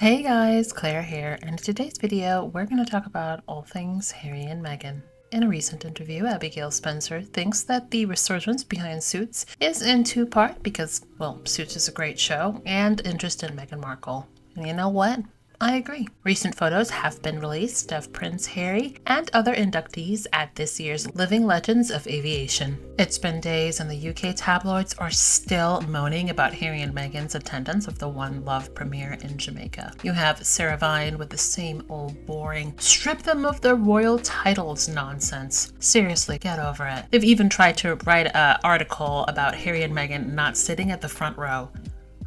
Hey guys, Claire here, and in today's video we're going to talk about all things Harry and Meghan. In a recent interview, Abigail Spencer thinks that the resurgence behind Suits is in two part because, well, Suits is a great show, and interest in Meghan Markle. And you know what? I agree. Recent photos have been released of Prince Harry and other inductees at this year's Living Legends of Aviation. It's been days and the UK tabloids are still moaning about Harry and Meghan's attendance of the One Love premiere in Jamaica. You have Sarah Vine with the same old boring, strip them of their royal titles nonsense. Seriously, get over it. They've even tried to write an article about Harry and Meghan not sitting at the front row.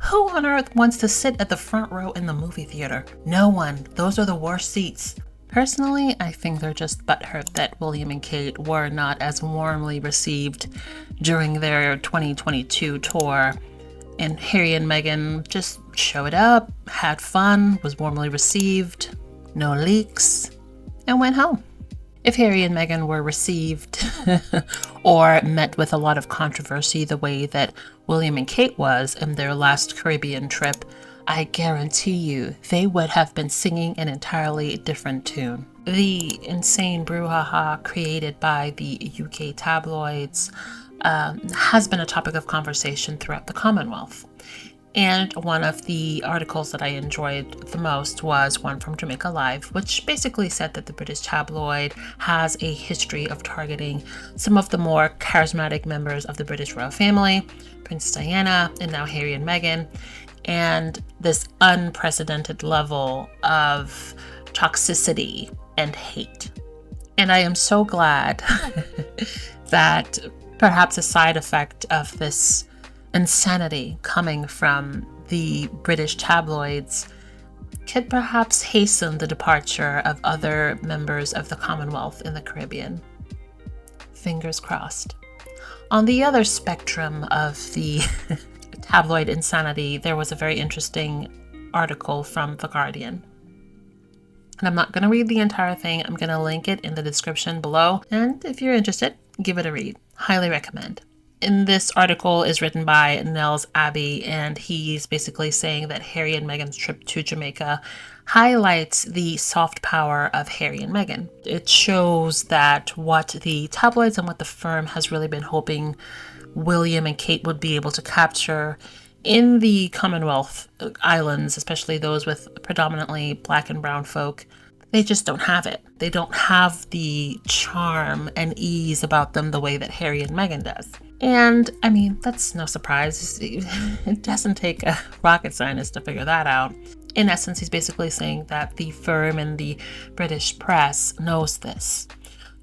Who on earth wants to sit at the front row in the movie theater? No one. Those are the worst seats. Personally, I think they're just butthurt that William and Kate were not as warmly received during their 2022 tour. And Harry and Meghan just showed up, had fun, was warmly received, no leaks, and went home. If Harry and Meghan were received or met with a lot of controversy the way that William and Kate was in their last Caribbean trip, I guarantee you they would have been singing an entirely different tune. The insane brouhaha created by the UK tabloids has been a topic of conversation throughout the Commonwealth. And one of the articles that I enjoyed the most was one from Jamaica Live, which basically said that the British tabloid has a history of targeting some of the more charismatic members of the British royal family, Princess Diana, and now Harry and Meghan, and this unprecedented level of toxicity and hate. And I am so glad that perhaps a side effect of this insanity coming from the British tabloids could perhaps hasten the departure of other members of the Commonwealth in the Caribbean. Fingers crossed. On the other spectrum of the tabloid insanity, there was a very interesting article from The Guardian. And I'm not going to read the entire thing. I'm going to link it in the description below. And if you're interested, give it a read. Highly recommend. In this article is written by Nels Abbey, and he's basically saying that Harry and Meghan's trip to Jamaica highlights the soft power of Harry and Meghan. It shows that what the tabloids and what the firm has really been hoping William and Kate would be able to capture in the Commonwealth Islands, especially those with predominantly black and brown folk, they just don't have it. They don't have the charm and ease about them the way that Harry and Meghan does. And I mean, that's no surprise. It doesn't take a rocket scientist to figure that out. In essence, he's basically saying that the firm and the British press knows this,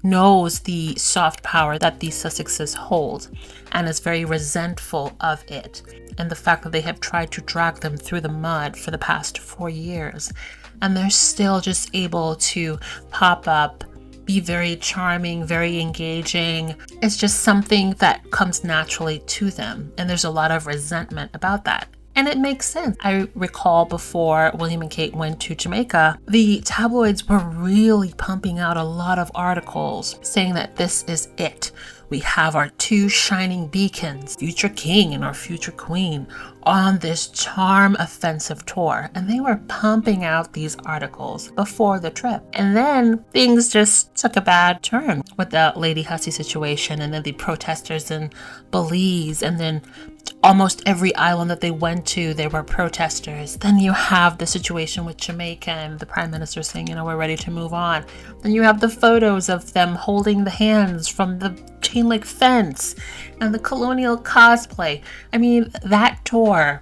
knows the soft power that the Sussexes hold, and is very resentful of it. And the fact that they have tried to drag them through the mud for the past 4 years, and they're still just able to pop up, be very charming, very engaging. It's just something that comes naturally to them, and there's a lot of resentment about that. And it makes sense. I recall before William and Kate went to Jamaica, the tabloids were really pumping out a lot of articles saying that this is it. We have our two shining beacons, future king and our future queen, on this charm offensive tour. And they were pumping out these articles before the trip. And then things just took a bad turn with the Lady Hussey situation, and then the protesters in Belize, and then almost every island that they went to, there were protesters. Then you have the situation with Jamaica and the prime minister saying, we're ready to move on. Then you have the photos of them holding the hands from the chain link fence and the colonial cosplay. I mean, that tour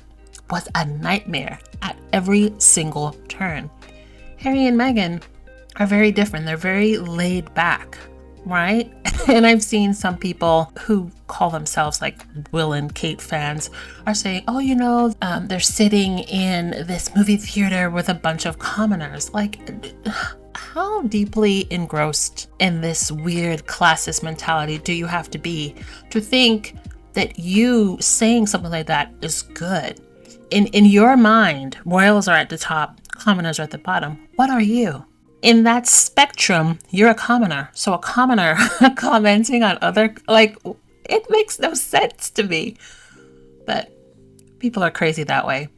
was a nightmare at every single turn. Harry and Meghan are very different. They're very laid back, right? And I've seen some people who call themselves like Will and Kate fans are saying, they're sitting in this movie theater with a bunch of commoners. Like, how deeply engrossed in this weird classist mentality do you have to be to think that you saying something like that is good? In your mind, royals are at the top, commoners are at the bottom. What are you? In that spectrum, you're a commoner. So a commoner commenting on other, it makes no sense to me. But people are crazy that way.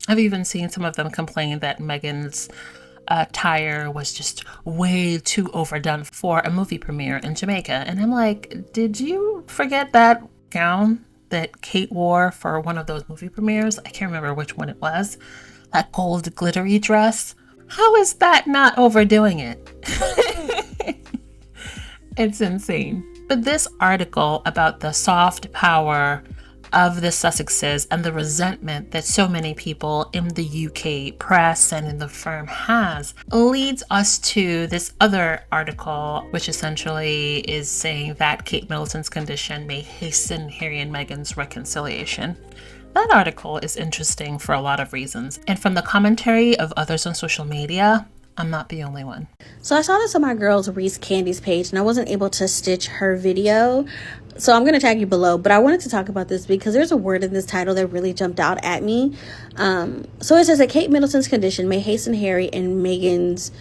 I've even seen some of them complain that Meghan's attire was just way too overdone for a movie premiere in Jamaica. And I'm like, did you forget that gown that Kate wore for one of those movie premieres? I can't remember which one it was. That gold glittery dress. How is that not overdoing it? It's insane. But this article about the soft power of the Sussexes and the resentment that so many people in the UK press and in the firm has leads us to this other article, which essentially is saying that Kate Middleton's condition may hasten Harry and Meghan's reconciliation. That article is interesting for a lot of reasons, and from the commentary of others on social media, I'm not the only one. So I saw this on my girl's Reese Candy's page, and I wasn't able to stitch her video, so I'm going to tag you below. But I wanted to talk about this because there's a word in this title that really jumped out at me. So it says that Kate Middleton's condition may hasten Harry and Meghan's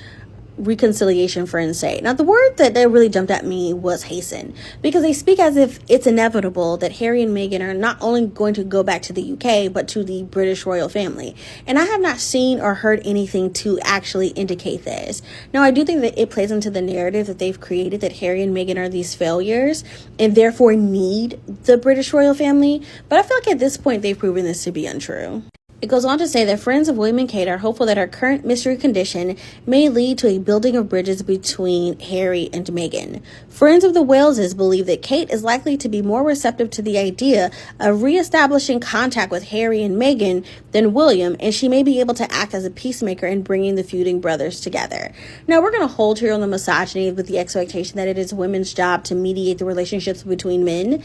reconciliation, friends say. Now, the word that really jumped at me was hasten, because they speak as if it's inevitable that Harry and Meghan are not only going to go back to the UK, but to the British royal family. And I have not seen or heard anything to actually indicate this. Now, I do think that it plays into the narrative that they've created, that Harry and Meghan are these failures and therefore need the British royal family. But I feel like at this point, they've proven this to be untrue. It goes on to say that friends of William and Kate are hopeful that her current mystery condition may lead to a building of bridges between Harry and Meghan. Friends of the Waleses believe that Kate is likely to be more receptive to the idea of reestablishing contact with Harry and Meghan than William, and she may be able to act as a peacemaker in bringing the feuding brothers together. Now, we're going to hold here on the misogyny with the expectation that it is women's job to mediate the relationships between men.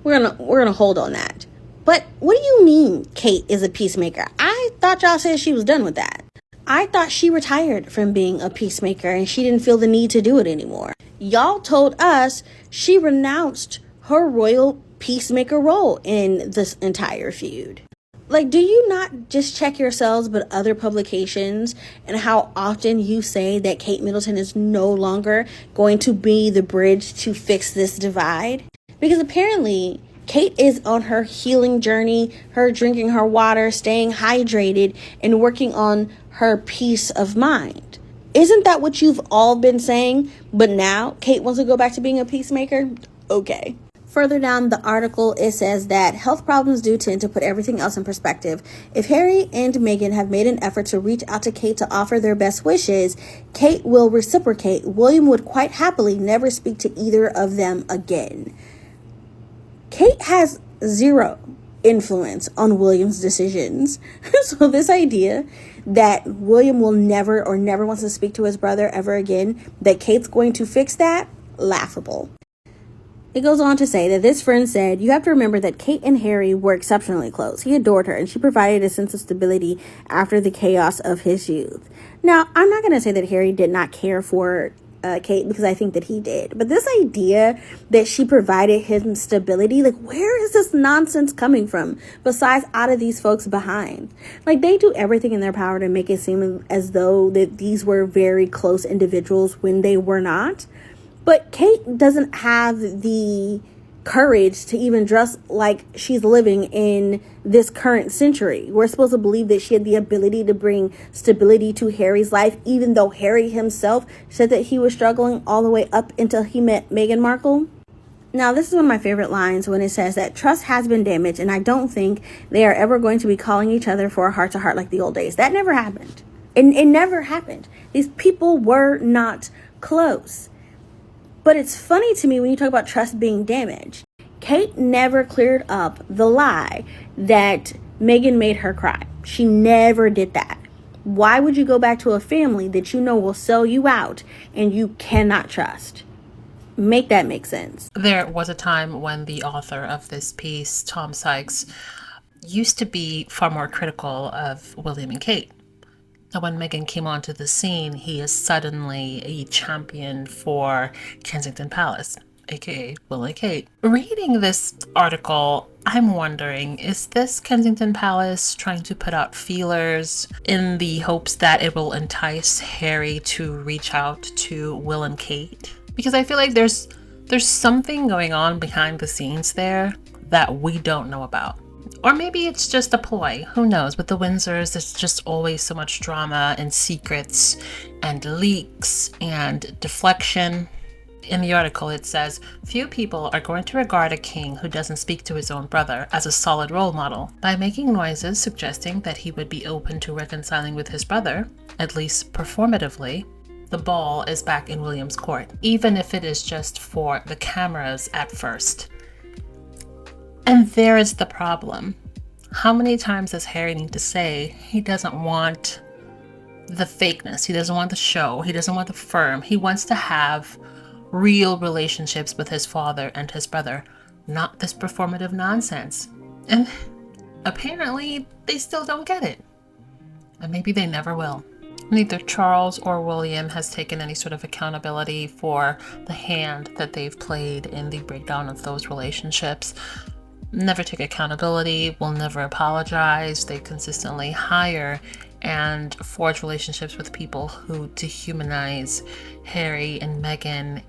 We're gonna hold on that. But what do you mean Kate is a peacemaker? I thought y'all said she was done with that. I thought she retired from being a peacemaker and she didn't feel the need to do it anymore. Y'all told us she renounced her royal peacemaker role in this entire feud. Like, do you not just check yourselves but other publications and how often you say that Kate Middleton is no longer going to be the bridge to fix this divide? Because apparently Kate is on her healing journey, her drinking her water, staying hydrated, and working on her peace of mind. Isn't that what you've all been saying? But now Kate wants to go back to being a peacemaker? Okay. Further down the article, it says that health problems do tend to put everything else in perspective. If Harry and Meghan have made an effort to reach out to Kate to offer their best wishes, Kate will reciprocate. William would quite happily never speak to either of them again. Kate has zero influence on William's decisions. So this idea that William will never wants to speak to his brother ever again, that Kate's going to fix that, laughable. It goes on to say that this friend said, you have to remember that Kate and Harry were exceptionally close. He adored her and she provided a sense of stability after the chaos of his youth. Now, I'm not going to say that Harry did not care for Kate, because I think that he did. But this idea that she provided him stability, like, where is this nonsense coming from besides out of these folks behind? Like, they do everything in their power to make it seem as though that these were very close individuals when they were not. But Kate doesn't have the courage to even dress like she's living in this current century. We're supposed to believe that she had the ability to bring stability to Harry's life, even though Harry himself said that he was struggling all the way up until he met Meghan Markle. Now, this is one of my favorite lines when it says that trust has been damaged, and I don't think they are ever going to be calling each other for a heart-to-heart like the old days. That never happened. It never happened. These people were not close. But it's funny to me when you talk about trust being damaged. Kate never cleared up the lie that Meghan made her cry. She never did that. Why would you go back to a family that you know will sell you out and you cannot trust? Make that make sense. There was a time when the author of this piece, Tom Sykes, used to be far more critical of William and Kate. Now, when Meghan came onto the scene, he is suddenly a champion for Kensington Palace, aka Will and Kate. Reading this article, I'm wondering, is this Kensington Palace trying to put out feelers in the hopes that it will entice Harry to reach out to Will and Kate? Because I feel like there's something going on behind the scenes there that we don't know about. Or maybe it's just a ploy. Who knows? With the Windsors, there's just always so much drama and secrets and leaks and deflection. In the article, it says, few people are going to regard a king who doesn't speak to his own brother as a solid role model. By making noises suggesting that he would be open to reconciling with his brother, at least performatively, the ball is back in William's court, even if it is just for the cameras at first. And there is the problem. How many times does Harry need to say he doesn't want the fakeness, he doesn't want the show, he doesn't want the firm, he wants to have real relationships with his father and his brother, not this performative nonsense. And apparently they still don't get it. And maybe they never will. Neither Charles or William has taken any sort of accountability for the hand that they've played in the breakdown of those relationships. Never take accountability, will never apologize. They consistently hire and forge relationships with people who dehumanize Harry and Meghan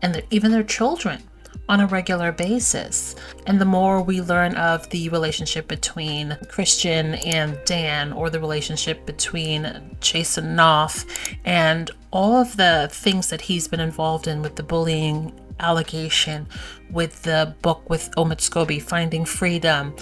and even their children on a regular basis. And the more we learn of the relationship between Christian and Dan, or the relationship between Jason Knopf, and all of the things that he's been involved in with the bullying allegation, with the book with Omid Scobie, Finding Freedom,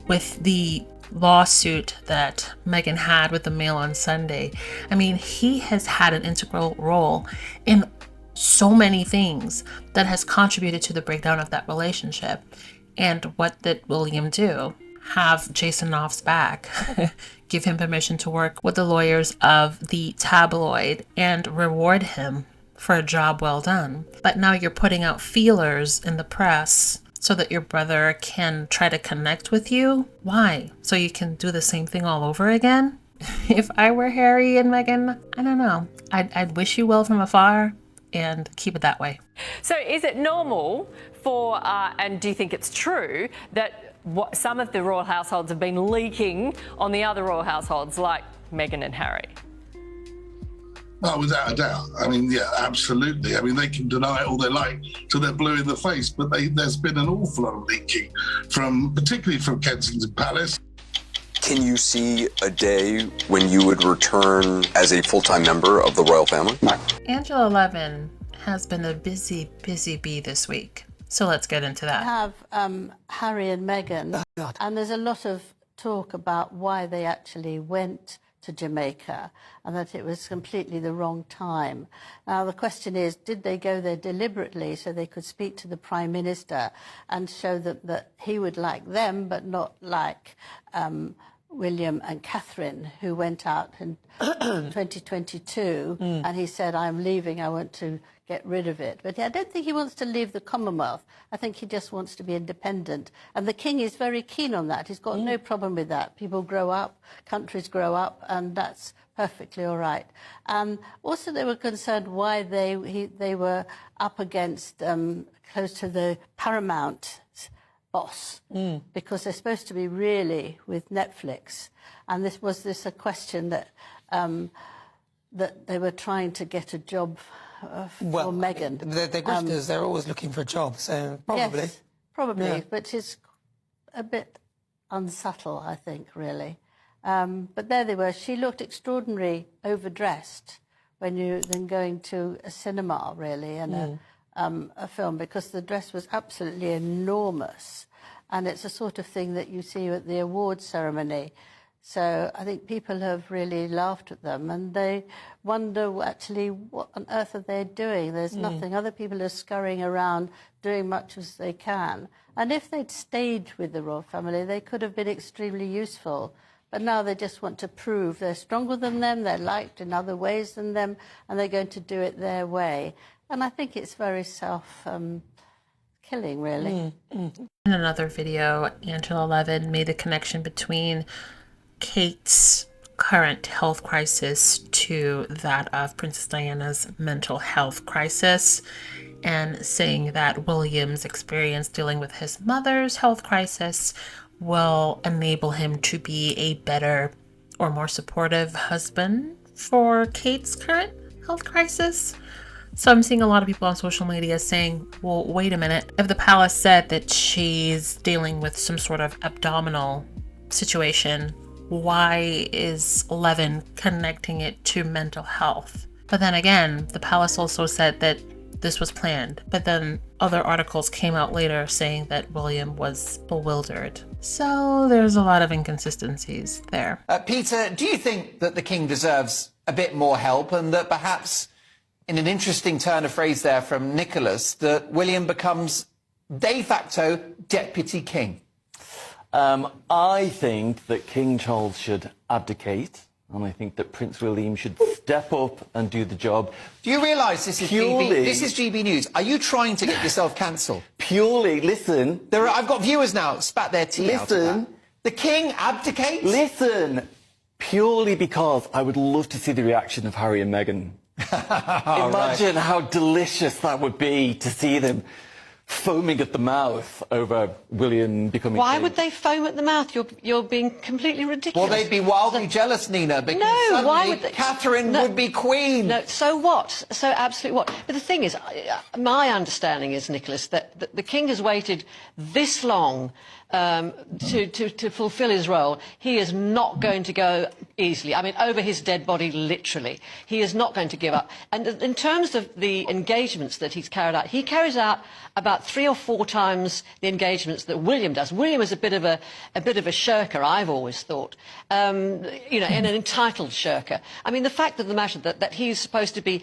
with the lawsuit that Meghan had with the Mail on Sunday. I mean, he has had an integral role in so many things that has contributed to the breakdown of that relationship. And what did William do? Have Jason Knopf's back, give him permission to work with the lawyers of the tabloid, and reward him for a job well done. But now you're putting out feelers in the press so that your brother can try to connect with you. Why? So you can do the same thing all over again? If I were Harry and Meghan, I don't know. I'd wish you well from afar and keep it that way. So is it normal for, and do you think it's true, that some of the royal households have been leaking on the other royal households, like Meghan and Harry? Oh, without a doubt. I mean, yeah, absolutely. I mean, they can deny it all they like till they're blue in the face, but there's been an awful lot of leaking, particularly from Kensington Palace. Can you see a day when you would return as a full-time member of the royal family? No. Angela Levin has been a busy, busy bee this week. So let's get into that. We have Harry and Meghan, and there's a lot of talk about why they actually went to Jamaica and that it was completely the wrong time. Now, the question is, did they go there deliberately so they could speak to the Prime Minister and show that he would like them, but not like William and Catherine, who went out in 2022 and he said, I'm leaving, I want to get rid of it. But I don't think he wants to leave the Commonwealth. I think he just wants to be independent. And the King is very keen on that. He's got no problem with that. People grow up, countries grow up, and that's perfectly all right. Also, they were concerned why they were up against, close to the Paramount boss, because they're supposed to be really with Netflix. And was this a question that they were trying to get a job for Meghan? The question is they're always looking for a job, so probably. Yes, probably, yeah. But it's a bit unsubtle, I think, really. But there they were. She looked extraordinarily overdressed than going to a cinema, really, and a film, because the dress was absolutely enormous. And it's the sort of thing that you see at the awards ceremony. So I think people have really laughed at them, and they wonder actually what on earth are they doing. There's nothing. Other people are scurrying around doing much as they can. And if they'd stayed with the royal family, they could have been extremely useful. But now they just want to prove they're stronger than them, they're liked in other ways than them, and they're going to do it their way. And I think it's very self-killing, really. In another video, Angela Levin made a connection between Kate's current health crisis to that of Princess Diana's mental health crisis, and saying that William's experience dealing with his mother's health crisis will enable him to be a better or more supportive husband for Kate's current health crisis. So I'm seeing a lot of people on social media saying, well, wait a minute. If the palace said that she's dealing with some sort of abdominal situation, why is Levin connecting it to mental health? But then again, the palace also said that this was planned. But then other articles came out later saying that William was bewildered. So there's a lot of inconsistencies there. Peter, do you think that the king deserves a bit more help, and that perhaps, in an interesting turn of phrase there from Nicholas, that William becomes de facto deputy king? I think that King Charles should abdicate, and I think that Prince William should step up and do the job. Do you realise this is GB News? Are you trying to get yourself cancelled? Purely, listen. I've got viewers now spat their tea out of Listen. that. The king abdicates? Listen. Purely because I would love to see the reaction of Harry and Meghan. Imagine how delicious that would be to see them foaming at the mouth over William becoming Why king. would they foam at the mouth? You're being completely ridiculous. Well, they'd be wildly jealous, Nina, because No, suddenly why would they? Catherine No. would be queen. No, so what? So absolutely what? But the thing is, my understanding is, Nicholas, that the king has waited this long to fulfil his role. He is not going to go easily. I mean, over his dead body, literally. He is not going to give up. And in terms of the engagements that he's carried out, he carries out about 3 or 4 times the engagements that William does. William is a bit of a shirker, I've always thought, you know, an entitled shirker. I mean, the fact of the matter that he's supposed to be,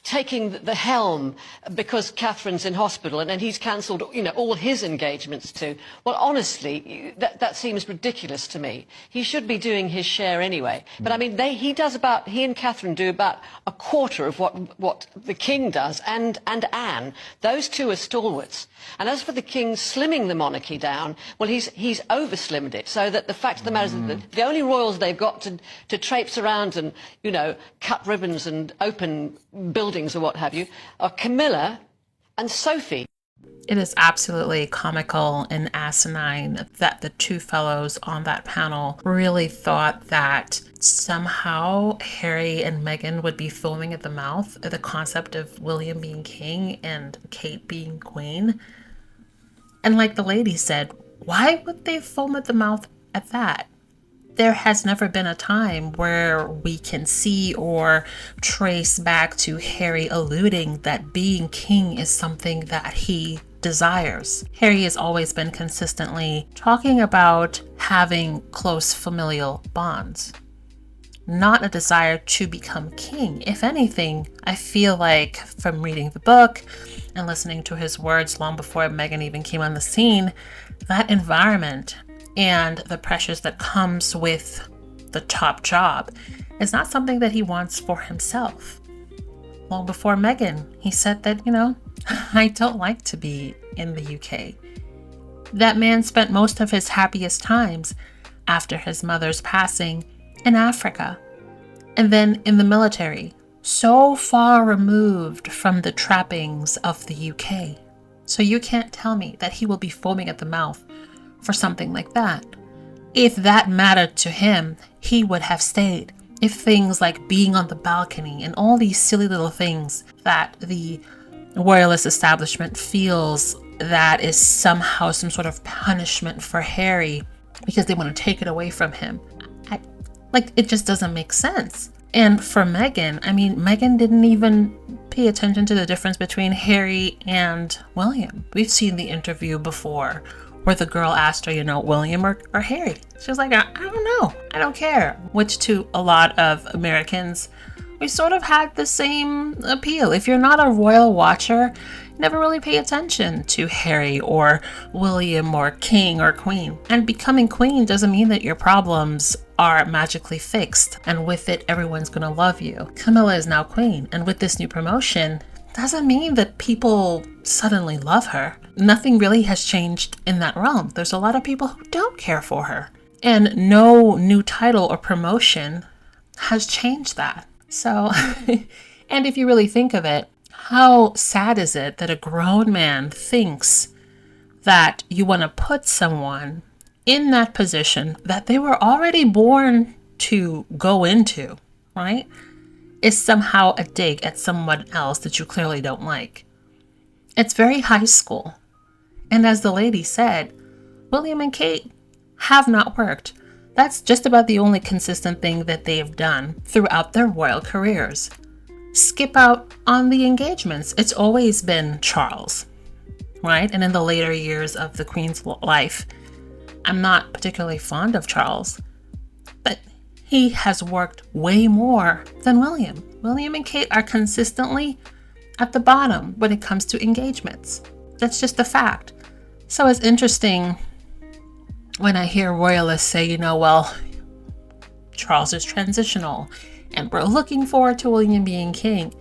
taking the helm because Catherine's in hospital, and he's cancelled, all his engagements too. Well, honestly, that seems ridiculous to me. He should be doing his share anyway. But I mean, he and Catherine do about a quarter of what the king does, and Anne. Those two are stalwarts. And as for the king slimming the monarchy down, well, he's overslimmed it, so that the fact of the matter is that the only royals they've got to traipse around and, cut ribbons and open buildings or what have you, are Camilla and Sophie. It is absolutely comical and asinine that the two fellows on that panel really thought that somehow Harry and Meghan would be foaming at the mouth at the concept of William being king and Kate being queen. And like the lady said, why would they foam at the mouth at that? There has never been a time where we can see or trace back to Harry alluding that being king is something that he desires. Harry has always been consistently talking about having close familial bonds, not a desire to become king. If anything, I feel like from reading the book and listening to his words long before Meghan even came on the scene, that environment and the pressures that comes with the top job is not something that he wants for himself. Long before Meghan, he said that, I don't like to be in the UK. That man spent most of his happiest times after his mother's passing in Africa, and then in the military, so far removed from the trappings of the UK. So you can't tell me that he will be foaming at the mouth for something like that. If that mattered to him, he would have stayed. If things like being on the balcony and all these silly little things that the royalist establishment feels that is somehow some sort of punishment for Harry because they want to take it away from him, it just doesn't make sense. And for Meghan, Meghan didn't even pay attention to the difference between Harry and William. We've seen the interview before where the girl asked her, William or Harry. She was like, I don't know. I don't care. Which to a lot of Americans, we sort of had the same appeal. If you're not a royal watcher, you never really pay attention to Harry or William or king or queen. And becoming queen doesn't mean that your problems are magically fixed. And with it, everyone's going to love you. Camilla is now queen. And with this new promotion, doesn't mean that people suddenly love her. Nothing really has changed in that realm. There's a lot of people who don't care for her. And no new title or promotion has changed that. So, and if you really think of it, how sad is it that a grown man thinks that you want to put someone in that position that they were already born to go into, right? is somehow a dig at someone else that you clearly don't like. It's very high school. And as the lady said, William and Kate have not worked. That's just about the only consistent thing that they have done throughout their royal careers. Skip out on the engagements. It's always been Charles, right? And in the later years of the Queen's life, I'm not particularly fond of Charles, but he has worked way more than William. William and Kate are consistently at the bottom when it comes to engagements. That's just a fact. So it's interesting when I hear royalists say, well, Charles is transitional and we're looking forward to William being king.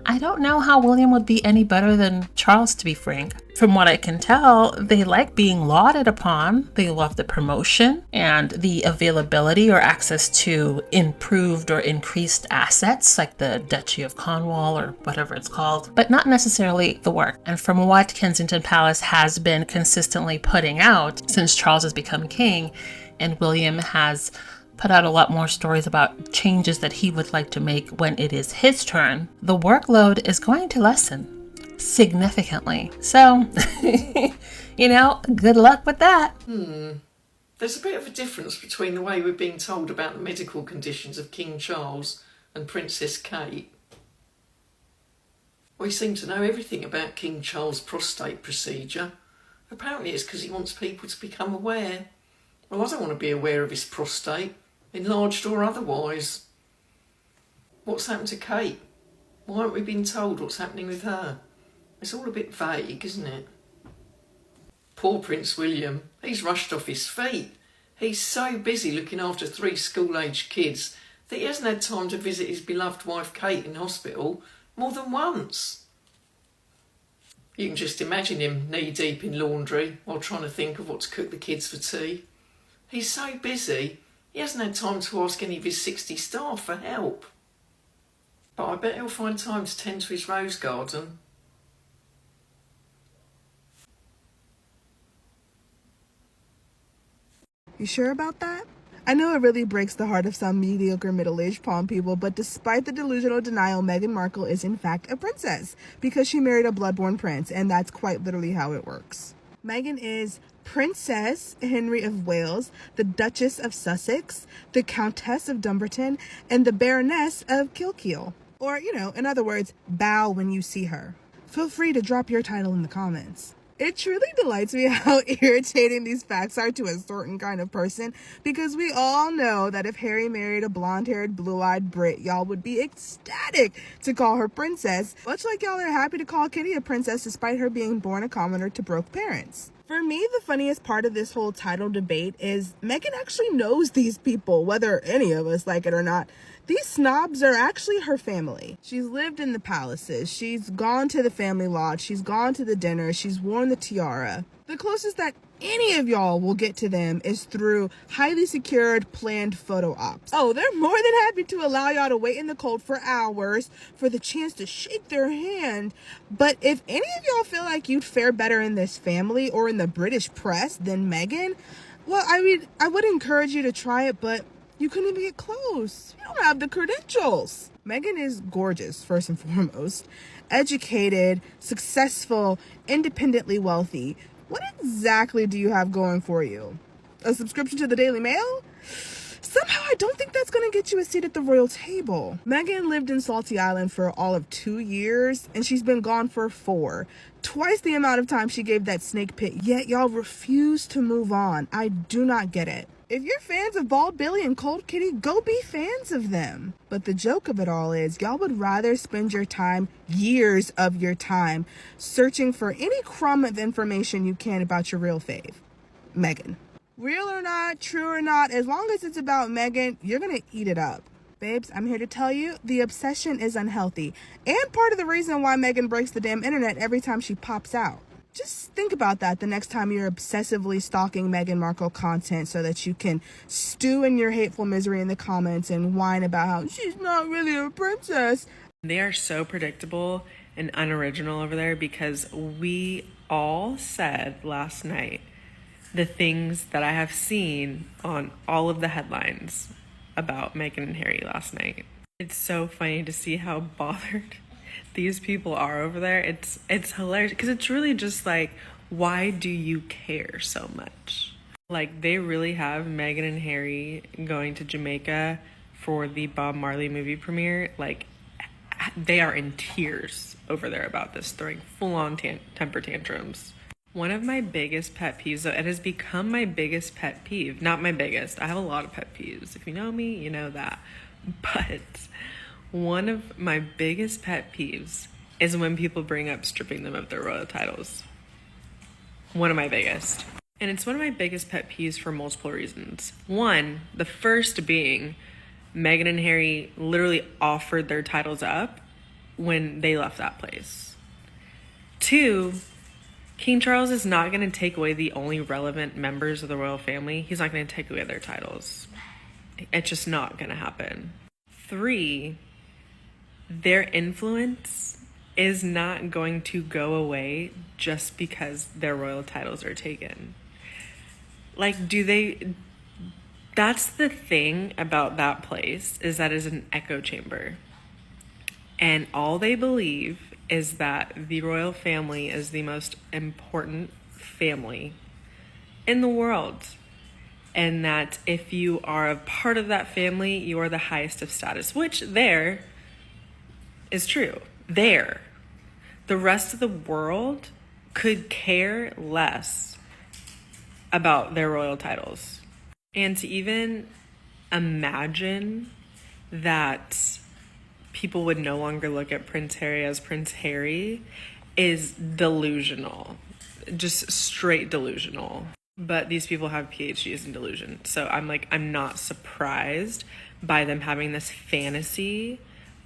I don't know how William would be any better than Charles, to be frank. From what I can tell, they like being lauded upon. They love the promotion and the availability or access to improved or increased assets like the Duchy of Cornwall or whatever it's called, but not necessarily the work. And from what Kensington Palace has been consistently putting out since Charles has become king and William has put out a lot more stories about changes that he would like to make when it is his turn, the workload is going to lessen significantly. So, good luck with that. There's a bit of a difference between the way we're being told about the medical conditions of King Charles and Princess Kate. We seem to know everything about King Charles' prostate procedure. Apparently it's because he wants people to become aware. Well, I don't want to be aware of his prostate, enlarged or otherwise. What's happened to Kate? Why aren't we being told what's happening with her? It's all a bit vague, isn't it? Poor Prince William, he's rushed off his feet. He's so busy looking after 3 school-aged kids that he hasn't had time to visit his beloved wife Kate in hospital more than once. You can just imagine him knee-deep in laundry while trying to think of what to cook the kids for tea. He's so busy, he hasn't had time to ask any of his 60 staff for help. But I bet he'll find time to tend to his rose garden. You sure about that? I know it really breaks the heart of some mediocre middle-aged palm people, but despite the delusional denial, Meghan Markle is in fact a princess because she married a blood-born prince, and that's quite literally how it works. Meghan is Princess Henry of Wales, the Duchess of Sussex, the Countess of Dumbarton, and the Baroness of Kilkeel. Or, in other words, bow when you see her. Feel free to drop your title in the comments. It truly delights me how irritating these facts are to a certain kind of person, because we all know that if Harry married a blonde-haired, blue-eyed Brit, y'all would be ecstatic to call her princess, much like y'all are happy to call Kitty a princess despite her being born a commoner to broke parents. For me, the funniest part of this whole title debate is Meghan actually knows these people, whether any of us like it or not. These snobs are actually her family. She's lived in the palaces. She's gone to the family lodge. She's gone to the dinner. She's worn the tiara. The closest that any of y'all will get to them is through highly secured, planned photo ops. Oh, they're more than happy to allow y'all to wait in the cold for hours for the chance to shake their hand. But if any of y'all feel like you'd fare better in this family or in the British press than Meghan, well, I would encourage you to try it, but you couldn't even get close. You don't have the credentials. Meghan is gorgeous, first and foremost. Educated, successful, independently wealthy. What exactly do you have going for you? A subscription to the Daily Mail? Somehow I don't think that's going to get you a seat at the royal table. Meghan lived in Salty Island for all of 2 years, and she's been gone for 4. Twice the amount of time she gave that snake pit, yet y'all refuse to move on. I do not get it. If you're fans of Bald Billy and Cold Kitty, go be fans of them. But the joke of it all is y'all would rather spend your time, years of your time, searching for any crumb of information you can about your real fave, Meghan. Real or not, true or not, as long as it's about Meghan, you're going to eat it up. Babes, I'm here to tell you, the obsession is unhealthy. And part of the reason why Meghan breaks the damn internet every time she pops out. Just think about that the next time you're obsessively stalking Meghan Markle content so that you can stew in your hateful misery in the comments and whine about how she's not really a princess. They are so predictable and unoriginal over there because we all said last night the things that I have seen on all of the headlines about Meghan and Harry last night. It's so funny to see how bothered these people are over there. It's hilarious because it's really just like, why do you care so much? Like, they really have Meghan and Harry going to Jamaica for the Bob Marley movie premiere. Like, they are in tears over there about this, throwing full-on temper tantrums. One of my biggest pet peeves, though, it has become my biggest pet peeve. Not my biggest. I have a lot of pet peeves. If you know me, you know that. But one of my biggest pet peeves is when people bring up stripping them of their royal titles. One of my biggest. And it's one of my biggest pet peeves for multiple reasons. One, the first being Meghan and Harry literally offered their titles up when they left that place. Two, King Charles is not going to take away the only relevant members of the royal family. He's not going to take away their titles. It's just not going to happen. Three, their influence is not going to go away just because their royal titles are taken. Like, that's the thing about that place, is that it's an echo chamber. And all they believe is that the royal family is the most important family in the world. And that if you are a part of that family, you are the highest of status, which there is true. There. The rest of the world could care less about their royal titles. And to even imagine that people would no longer look at Prince Harry as Prince Harry is delusional. Just straight delusional. But these people have PhDs in delusion. So I'm not surprised by them having this fantasy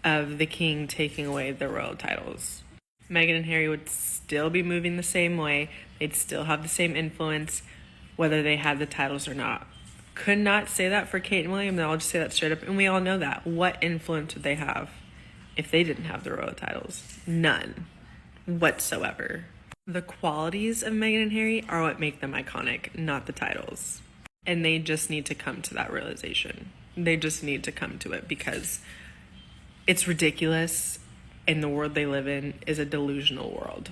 of the king taking away the royal titles. Meghan and Harry would still be moving the same way. They'd still have the same influence, whether they had the titles or not. Could not say that for Kate and William. I'll just say that straight up. And we all know that. What influence would they have if they didn't have the royal titles? None whatsoever. The qualities of Meghan and Harry are what make them iconic, not the titles. And they just need to come to that realization. They just need to come to it because it's ridiculous, and the world they live in is a delusional world.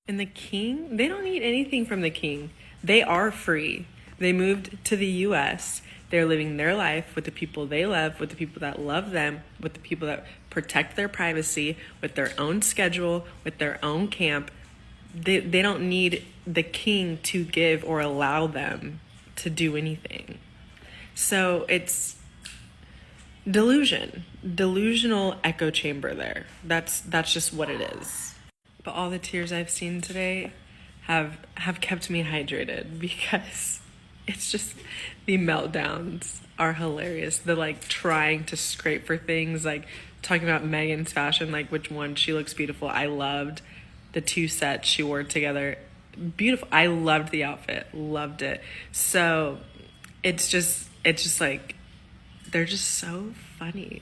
And the king, they don't need anything from the king. They are free. They moved to the US. They're living their life with the people they love, with the people that love them, with the people that protect their privacy, with their own schedule, with their own camp. They don't need the king to give or allow them to do anything. So it's delusional echo chamber there. That's just what it is. But all the tears I've seen today have kept me hydrated because it's just, the meltdowns are hilarious. The trying to scrape for things, talking about Meghan's fashion, which one, she looks beautiful. I loved the two sets she wore together. Beautiful. I loved the outfit. Loved it. So it's just they're just so funny.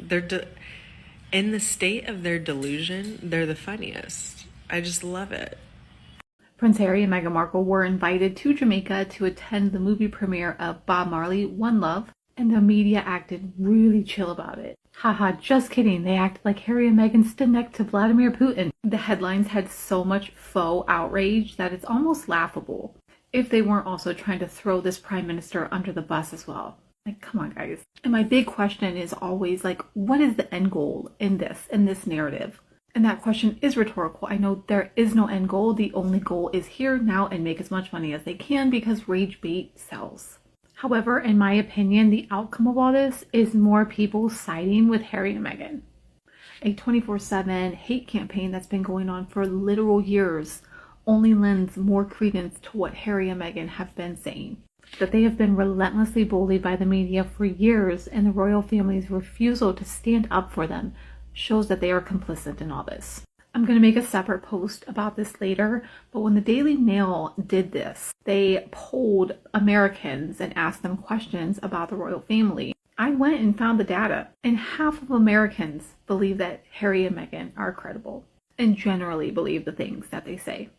In the state of their delusion, they're the funniest. I just love it. Prince Harry and Meghan Markle were invited to Jamaica to attend the movie premiere of Bob Marley, One Love, and the media acted really chill about it. Haha, just kidding. They acted like Harry and Meghan stood next to Vladimir Putin. The headlines had so much faux outrage that it's almost laughable. If they weren't also trying to throw this prime minister under the bus as well. Come on, guys. And my big question is always, what is the end goal in this narrative? And that question is rhetorical. I know there is no end goal. The only goal is here, now, and make as much money as they can because rage bait sells. However, in my opinion, the outcome of all this is more people siding with Harry and Meghan. A 24/7 hate campaign that's been going on for literal years only lends more credence to what Harry and Meghan have been saying. That they have been relentlessly bullied by the media for years, and the royal family's refusal to stand up for them shows that they are complicit in all this. I'm going to make a separate post about this later, but when the Daily Mail did this, they polled Americans and asked them questions about the royal family. I went and found the data, and half of Americans believe that Harry and Meghan are credible and generally believe the things that they say.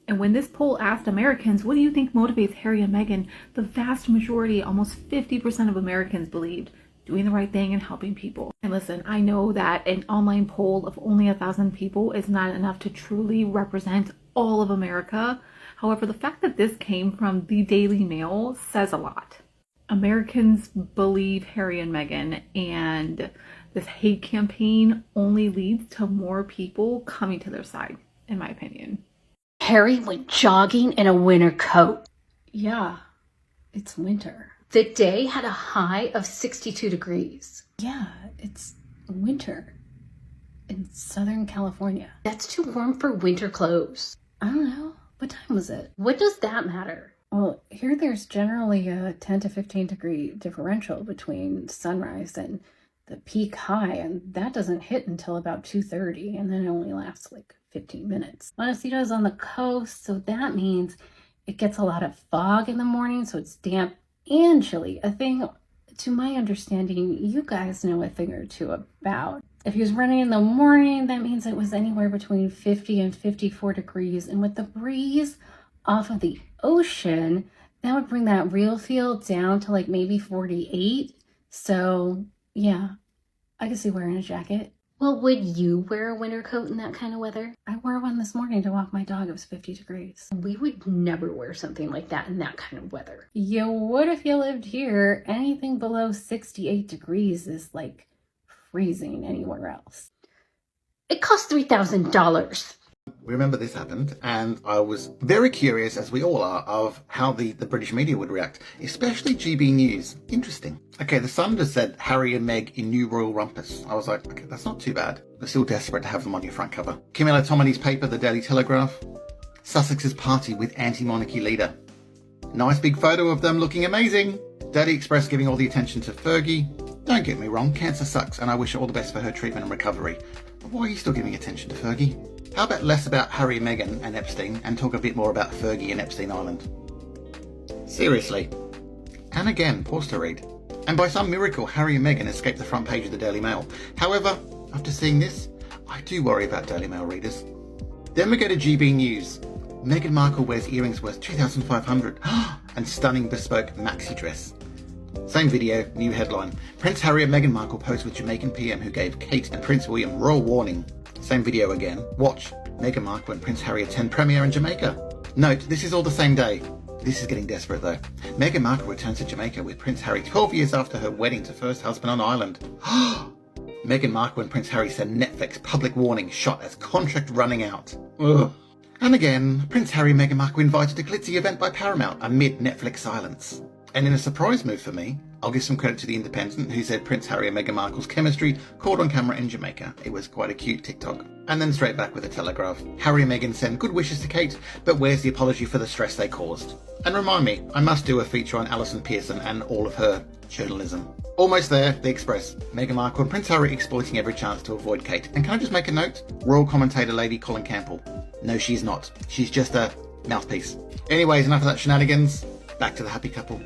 And when this poll asked Americans, what do you think motivates Harry and Meghan? The vast majority, almost 50% of Americans believed doing the right thing and helping people. And listen, I know that an online poll of only 1,000 people is not enough to truly represent all of America. However, the fact that this came from the Daily Mail says a lot. Americans believe Harry and Meghan, and this hate campaign only leads to more people coming to their side, in my opinion. Harry went jogging in a winter coat. Yeah, it's winter. The day had a high of 62 degrees. Yeah, it's winter in Southern California. That's too warm for winter clothes. I don't know. What time was it? What does that matter? Well, here there's generally a 10 to 15 degree differential between sunrise and the peak high, and that doesn't hit until about 2:30, and then it only lasts like 15 minutes. Montecito's on the coast, so that means it gets a lot of fog in the morning, so it's damp and chilly, a thing, to my understanding, you guys know a thing or two about. If it was running in the morning, that means it was anywhere between 50 and 54 degrees, and with the breeze off of the ocean, that would bring that real feel down to like maybe 48. So yeah, I could see wearing a jacket. Well, would you wear a winter coat in that kind of weather? I wore one this morning to walk my dog. It was 50 degrees. We would never wear something like that in that kind of weather. You would if you lived here. Anything below 68 degrees is like freezing anywhere else. It cost $3,000. Remember this happened, and I was very curious, as we all are, of how the British media would react, especially GB News. Interesting. Okay, the Sun just said Harry and Meg in new royal rumpus. I was like, okay, that's not too bad. But still desperate to have them on your front cover. Camilla Tominey's paper, The Daily Telegraph. Sussexes party with anti-monarchy leader. Nice big photo of them looking amazing. Daily Express giving all the attention to Fergie. Don't get me wrong, cancer sucks, and I wish her all the best for her treatment and recovery. But why are you still giving attention to Fergie? How about less about Harry, Meghan and Epstein and talk a bit more about Fergie and Epstein Island? Seriously. And again, pause to read. And by some miracle, Harry and Meghan escaped the front page of the Daily Mail. However, after seeing this, I do worry about Daily Mail readers. Then we go to GB News. Meghan Markle wears earrings worth $2,500 and stunning bespoke maxi dress. Same video, new headline. Prince Harry and Meghan Markle pose with Jamaican PM who gave Kate and Prince William royal warning. Same video again. Watch. Meghan Markle and Prince Harry attend premiere in Jamaica. Note, this is all the same day. This is getting desperate though. Meghan Markle returns to Jamaica with Prince Harry 12 years after her wedding to first husband on island. Meghan Markle and Prince Harry send Netflix public warning shot as contract running out. Ugh. And again, Prince Harry and Meghan Markle invited to glitzy event by Paramount amid Netflix silence. And in a surprise move for me, I'll give some credit to The Independent, who said Prince Harry and Meghan Markle's chemistry caught on camera in Jamaica. It was quite a cute TikTok. And then straight back with The Telegraph. Harry and Meghan send good wishes to Kate, but where's the apology for the stress they caused? And remind me, I must do a feature on Alison Pearson and all of her journalism. Almost there, The Express. Meghan Markle and Prince Harry exploiting every chance to avoid Kate. And can I just make a note? Royal commentator lady Colin Campbell. No, she's not. She's just a mouthpiece. Anyways, enough of that shenanigans. Back to the happy couple.